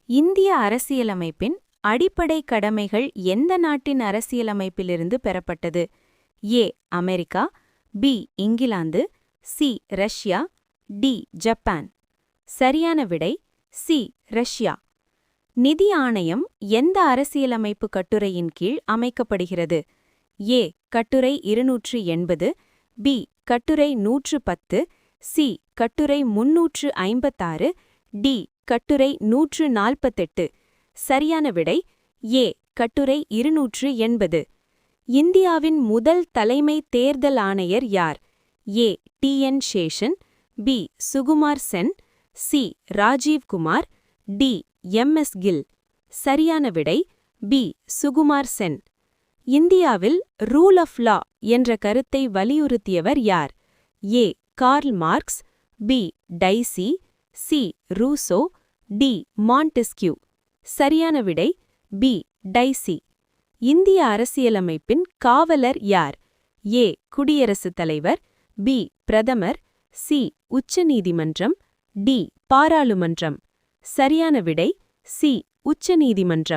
இந்திய அரசியலமைப்பின் அடிப்படை கடமைகள் எந்த நாட்டின் அரசியலமைப்பிலிருந்து பெறப்பட்டது? A. America, B. England, C. Russia, D. Japan. சரியான விடை சி. ரஷ்யா. நிதி ஆணையம் எந்த அரசியலமைப்பு கட்டுரையின் கீழ் அமைக்கப்படுகிறது? ஏ. கட்டுரை 280, பி. கட்டுரை 110, சி. கட்டுரை 356, டி. கட்டுரை 148. சரியான விடை ஏ. கட்டுரை 280. இந்தியாவின் முதல் தலைமை தேர்தல் ஆணையர் யார்? A. T N. Seshan, B. Sukumar Sen, C. Rajiv Kumar, D. M S. Gill. சரியான விடை பி. சுகுமார் சென். இந்தியாவில் ரூல் ஆஃப் லா என்ற கருத்தை வலியுறுத்தியவர் யார்? A. Karl Marx, B. Dicey, C. Rousseau, D. Montesquieu. சரியான விடை பி. டைசி. இந்திய அரசியலமைப்பின் காவலர் யார்? ஏ. குடியரசுத் தலைவர், பி. பிரதமர், சி. உச்சநீதிமன்றம், டி. பாராளுமன்றம். சரியான விடை சி. உச்சநீதிமன்றம்.